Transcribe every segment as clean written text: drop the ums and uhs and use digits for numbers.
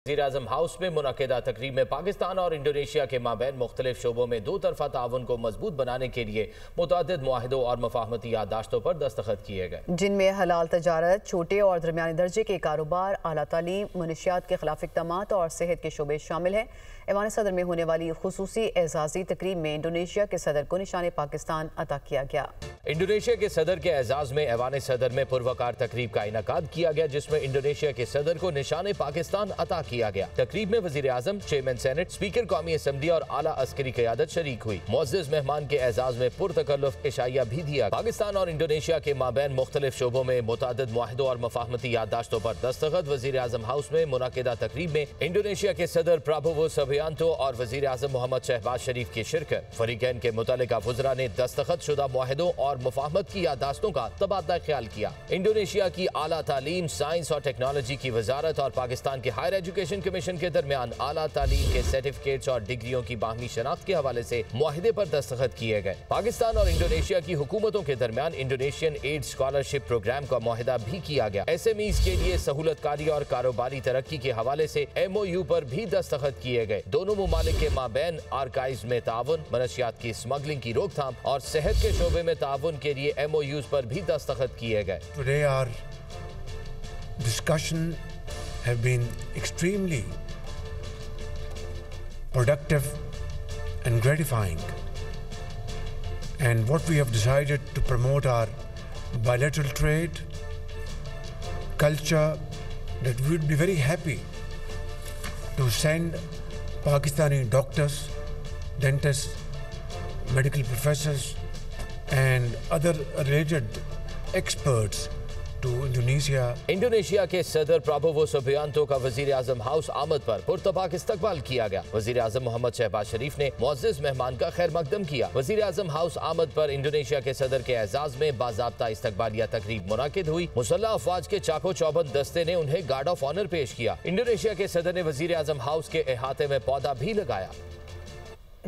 वज़ीर-ए-आज़म हाउस में मुनक़िदा तकरीब में पाकिस्तान और इंडोनेशिया के माबैन मुख्तलिफ शोबों में दो तरफ़ा ताउन को मजबूत बनाने के लिए मुतअद्दिद मुआहिदों और मफ़ाहमती याददाश्तों पर दस्तखत किए गए, जिनमें हलाल तजारत, छोटे और दरमियाने दर्जे के कारोबार, आला तालीम, मुनशियात के खिलाफ इक़दामात और सेहत के शोबे शामिल हैं। ऐवान सदर में होने वाली खुसूसी एजाज़ी तकरीब में इंडोनेशिया के सदर को निशान पाकिस्तान अता किया गया। इंडोनेशिया के सदर के एजाज़ में ऐवान सदर में पुरवकार तकरीब का इनेकाद किया गया, जिसमें इंडोनेशिया के सदर को निशान पाकिस्तान अता किया गया। तकरीब में वज़ीर-ए-आज़म, चेयरमैन सेनेट, स्पीकर कौमी असम्बली और आला अस्करी क़यादत शरीक हुई। मुअज़्ज़िज़ मेहमान के एजाज़ में पुरतकल्लुफ़ इशाइया भी दिया। पाकिस्तान और इंडोनेशिया के माबैन मुख्तलिफ शोबों में मुतअद्दिद मुआहिदों और मफ़ाहमती याददाश्तों पर दस्तखत। वज़ीर-ए-आज़म हाउस में मुनक़िदा तकरीब में इंडोनेशिया के सदर प्राबोवो सुबियांतो और वज़ीर-ए-आज़म मोहम्मद शहबाज शरीफ की शिरकत। फ़रीक़ैन के मुतल्लिका वुज़रा ने दस्तखत शुदा मुआहिदों और मुफाहमत की याददाश्तों का तबादला ख्याल किया। इंडोनेशिया की आला तालीम, साइंस और टेक्नोलॉजी की वजारत और पाकिस्तान के हायर एजुकेशन कमीशन के दरमियान आला तालीम के सर्टिफिकेट्स और डिग्रियों की बाहमी शनाख्त के हवाले से मुआहिदे पर दस्तखत किए गए। पाकिस्तान और इंडोनेशिया की हुकूमतों के दरमियान इंडोनेशियन एड स्कॉलरशिप प्रोग्राम का मुआहिदा भी किया गया। SMEs के लिए सहूलतकारी और कारोबारी तरक्की के हवाले से MOU पर भी दस्तखत किए गए। दोनों मुमालिक के माबैन आर्काइव्स में ताउन, मनशियात की स्मगलिंग की रोकथाम और सेहत के शोबे में ताउन के लिए MOUs पर भी दस्तखत किए गए। Today our discussion have been extremely productive and gratifying, and what we have decided to promote our bilateral trade, culture, that we would be very happy to send Pakistani doctors, dentists, medical professors and other related experts to Indonesia. Indonesia के सदर Prabowo Subianto का वज़ीर-ए-आज़म house आमद पर पुरतपाक इस्तकबाल किया गया। वज़ीर-ए-आज़म मोहम्मद शहबाज शरीफ ने मुअज़्ज़िज़ मेहमान का खैर मकदम किया। वज़ीर-ए-आज़म हाउस आमद पर इंडोनेशिया के सदर के एजाज़ में बाज़ाब्ता इस्तकबालिया तकरीब मुनाकिद हुई। मुसल्लह अफ़वाज के चाको चौबंद दस्ते ने उन्हें गार्ड ऑफ ऑनर पेश किया। इंडोनेशिया के सदर ने वज़ीर-ए-आज़म हाउस के अहाते में पौधा भी लगाया।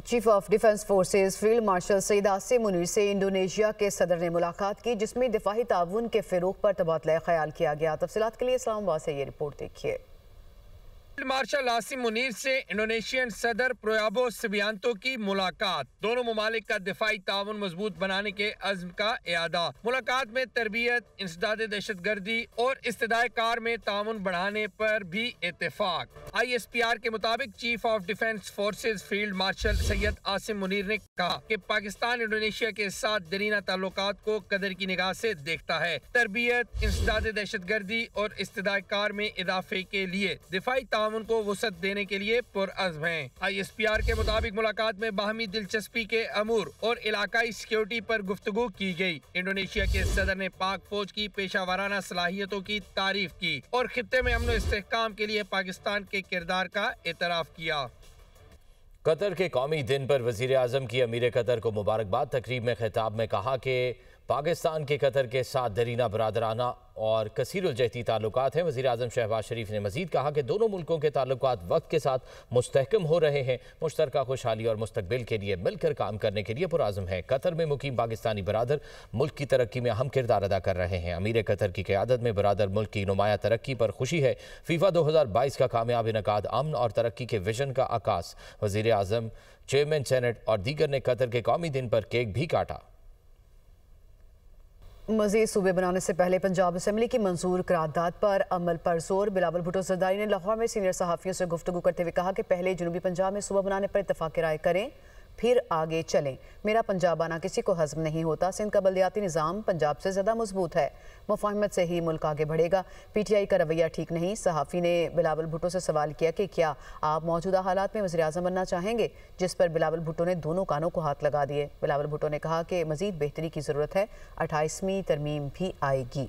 Chief of defence forces field marshal Saeed Asim Munir से इंडोनेशिया के सदर ने मुलाकात की, जिसमें दिफाही ताउन के फ़रोग़ पर तबादला ख्याल किया गया। तफसीलात के लिए इस्लामाबाद से ये रिपोर्ट देखिए। फील्ड मार्शल आसिम मुनीर से इंडोनेशियन सदर प्राबोवो सुबियांतो की मुलाकात। दोनों मुमालिक का दिफाई ताउन मजबूत बनाने के अज़्म का इयादा। मुलाकात में तरबियत, इंसदाद दहशतगर्दी और इस्तेदाए कार में ताउन बढ़ाने पर भी इत्तेफाक। ISPR के मुताबिक chief of defence forces field martial Syed Asim Munir ने कहा कि पाकिस्तान इंडोनेशिया के साथ दरीना ताल्लुकात को कदर की निगाह से देखता है। तरबियत, इंसदाद दहशतगर्दी और इस्तेदाए कार में इजाफे के लिए दिफाई ताउन को वसअत देने के लिए पुरअज़्म हैं। ISPR के मुताबिक मुलाकात में बाहमी दिलचस्पी के अमूर और इलाकाई सिक्योरिटी पर गुफ्तगू की गई। इंडोनेशिया के सदर ने पाक फौज की पेशावराना सलाहियतों की तारीफ की और खित्ते में अमन व इस्तेहकाम के लिए पाकिस्तान के किरदार का एतराफ़ किया। कतर के कौमी दिन पर वज़ीर-ए-आज़म की अमीर कतर को मुबारकबाद। तकरीब में खिताब में कहा कि पाकिस्तान के कतर के साथ दरीना बरादराना और कसीरुल-जहती ताल्लुकात हैं। वज़ीर-ए-आज़म शहबाज शरीफ ने मज़ीद कहा कि दोनों मुल्कों के ताल्लुकात वक्त के साथ मुस्तहकम हो रहे हैं। मुश्तरका खुशहाली और मुस्तकबिल के लिए मिलकर काम करने के लिए पुरअज़्म है। कतर में मुकीम पाकिस्तानी बरादर मुल्क की तरक्की में अहम किरदार अदा कर रहे हैं। अमीर कतर की क़यादत में बरादर मुल्क की नुमाया तरक्की पर खुशी है। फीफा 2022 का कामयाब इनेकाद अमन और तरक्की के विजन का आकाश। वज़ीर-ए-आज़म, चेयरमैन सेनेट और दीगर ने कतर के कौमी दिन पर केक भी काटा। मज़ीद सूबे बनाने से पहले पंजाब असम्बली की मंजूर करारदाद पर अमल पर जोर। बिलावल भुट्टो जरदारी ने लाहौर में सीनियर सहाफ़ियों से गुफ्तगू करते हुए कहा कि पहले जनूबी पंजाब में सूबा बनाने पर इत्तफाक़ राय करें, फिर आगे चलें। मेरा पंजाब आना किसी को हज़म नहीं होता। सिंध का बल्दियाती निज़ाम पंजाब से ज़्यादा मजबूत है। मुफाहमत से ही मुल्क आगे बढ़ेगा। PTI का रवैया ठीक नहीं। सहाफ़ी ने बिलावल भुट्टो से सवाल किया कि क्या आप मौजूदा हालात में वज़ीर-ए-आज़म बनना चाहेंगे, जिस पर बिलावल भुट्टो ने दोनों कानों को हाथ लगा दिए। बिलावल भुट्टो ने कहा कि मज़ीद बेहतरी की ज़रूरत है। 28वीं तरमीम भी आएगी।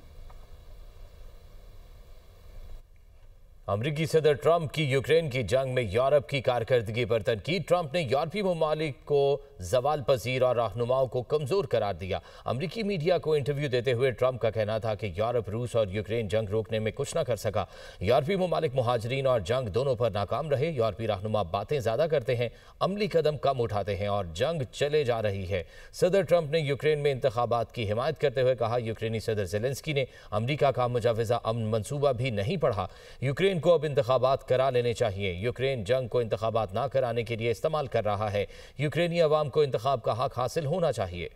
अमरीकी सदर ट्रंप की यूक्रेन की जंग में यूरोप की कारकर्दगी पर तनकीद। ट्रंप ने यूरोपीय ममालिक को जवाल पजीर और रहनुमाओं को कमजोर करार दिया। अमरीकी मीडिया को इंटरव्यू देते हुए ट्रंप का कहना था कि यूरोप, रूस और यूक्रेन जंग रोकने में कुछ न कर सका। यूरोपीय ममालिक मुहाजिरीन और जंग दोनों पर नाकाम रहे। यूरोपीय रहनुमा बातें ज्यादा करते हैं, अमली कदम कम उठाते हैं और जंग चले जा रही है। सदर ट्रंप ने यूक्रेन में इंतखाबात की हिमायत करते हुए कहा, यूक्रेनी सदर ज़ेलेंस्की ने अमरीका का मुजाविजा अमन मंसूबा भी नहीं पढ़ा। यूक्रेन को अब इंतखाबात करा लेने चाहिए। यूक्रेन जंग को इंतखाबात ना कराने के लिए इस्तेमाल कर रहा है। यूक्रेनी अवाम को इंतखाब का हक हासिल होना चाहिए।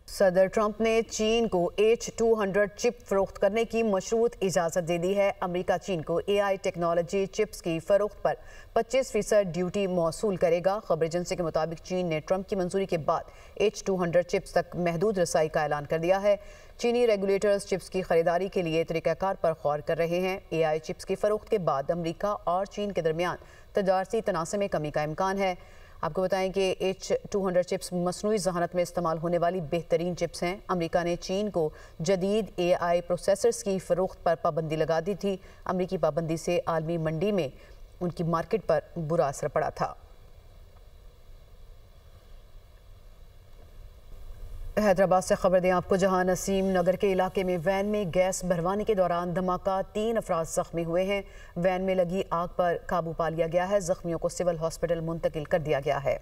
सदर ट्रंप ने चीन को H-200 चिप फरोख्त करने की मशरूत इजाज़त दे दी है। अमेरिका चीन को AI टेक्नोलॉजी चिप्स की फरोख्त पर 25% ड्यूटी मौसूल करेगा। खबर एजेंसी के मुताबिक चीन ने ट्रंप की मंजूरी के बाद H-200 चिप्स तक महदूद रसाई का ऐलान कर दिया है। चीनी रेगुलेटर्स चिप्स की खरीदारी के लिए तरीक़ाकार पर गौर कर रहे हैं। AI चिप्स की फरोख्त के बाद अमेरिका और चीन के दरमियान तजारती तनाज़े में कमी का इम्कान है। आपको बताएं कि H-200 चिप्स मसनूई ज़हानत में इस्तेमाल होने वाली बेहतरीन चिप्स हैं। अमेरिका ने चीन को जदीद AI प्रोसेसर्स की फ़रोख्त पर पाबंदी लगा दी थी। अमेरिकी पाबंदी से आलमी मंडी में उनकी मार्केट पर बुरा असर पड़ा था। हैदराबाद से खबर दें आपको, जहां नसीम नगर के इलाके में वैन में गैस भरवाने के दौरान धमाका, 3 अफराद जख्मी हुए हैं। वैन में लगी आग पर काबू पा लिया गया है। जख्मियों को सिविल हॉस्पिटल मुंतकिल कर दिया गया है।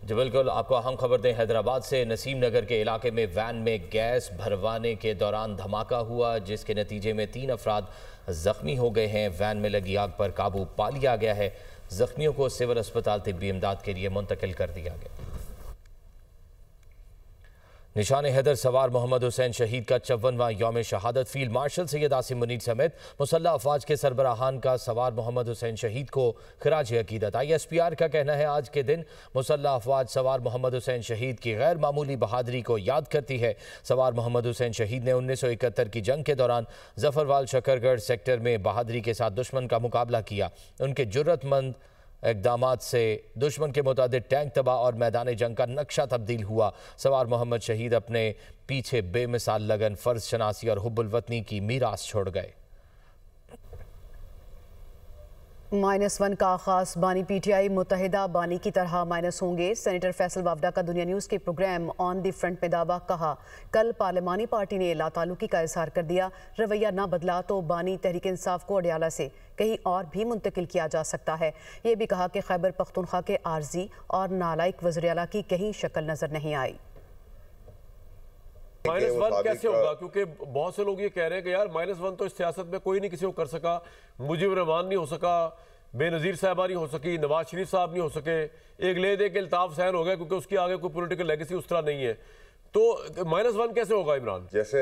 जी बिल्कुल, आपको अहम खबर दें हैदराबाद से। नसीम नगर के इलाके में वैन में गैस भरवाने के दौरान धमाका हुआ, जिसके नतीजे में 3 अफराद जख्मी हो गए हैं। वैन में लगी आग पर काबू पा लिया गया है। जख्मियों को सिविल अस्पताल तिब्बी इमदाद के लिए मुंतकिल कर दिया गया। निशान हैदर सवार मोहम्मद हुसैन शहीद का 54वां यौम शहादत। फील्ड मार्शल सैयद आसिम मुनीर समेत मुसल्लह अफवाज के सरबराहान का सवार मोहम्मद हुसैन शहीद को खिराज अकीदत। ISPR का कहना है, आज के दिन मुसल्लह अफवाज सवार मोहम्मद हुसैन शहीद की गैर मामूली बहादुरी को याद करती है। सवार मोहम्मद हुसैन शहीद ने 1971 की जंग के दौरान जफरवाल शकरगढ़ सेक्टर में बहादुरी के साथ दुश्मन का मुकाबला किया। उनके जुर्रतमंद इक़दामात से दुश्मन के मुताबिक टैंक तबाह और मैदान जंग का नक्शा तब्दील हुआ। सवार मोहम्मद शहीद अपने पीछे बेमिसाल लगन, फ़र्ज शनासी और हुब्बुल वतनी की मीरास छोड़ गए। -1 का आगाज, बानी PTI मुत्तहिदा बानी की तरह माइनस होंगे। सेनेटर फैसल वावडा का दुनिया न्यूज़ के प्रोग्राम ऑन द फ्रंट में दावा, कहा कल पार्लिमानी पार्टी ने लातालुकी का इजहार कर दिया। रवैया ना बदला तो बानी तहरीक इंसाफ को अडयाला से कहीं और भी मुंतकिल किया जा सकता है। ये भी कहा कि खैबर पख्तूनख्वा के आर्जी और नालायक वज़ीर आला की कहीं शक्ल नजर नहीं आई। -1 कैसे होगा, क्योंकि बहुत से लोग ये कह रहे हैं कि यार -1 तो इस सियासत में कोई नहीं किसी को कर सका। मुजीब रहमान नहीं हो सका, बेनज़ीर साहबा नहीं हो सकी, नवाज शरीफ साहब नहीं हो सके, एक ले दे के अल्ताफ हुसैन हो गया क्योंकि उसकी आगे कोई पॉलिटिकल लेगेसी उस तरह नहीं है। तो -1 कैसे होगा इमरान? जैसे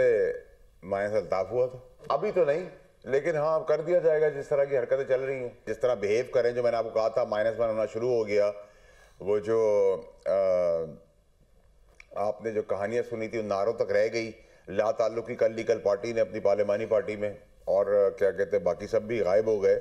अल्ताफ हुआ था, अभी तो नहीं, लेकिन हाँ कर दिया जाएगा। जिस तरह की हरकतें चल रही हैं, जिस तरह बिहेव करें, जो मैंने आपको कहा था -1 होना शुरू हो गया। वो जो आपने जो कहानियां सुनी थी उन नारों तक रह गई। ला ताल्लुकी कल पार्टी ने अपनी पार्लिमानी पार्टी में, और क्या कहते हैं बाकी सब भी गायब हो गए।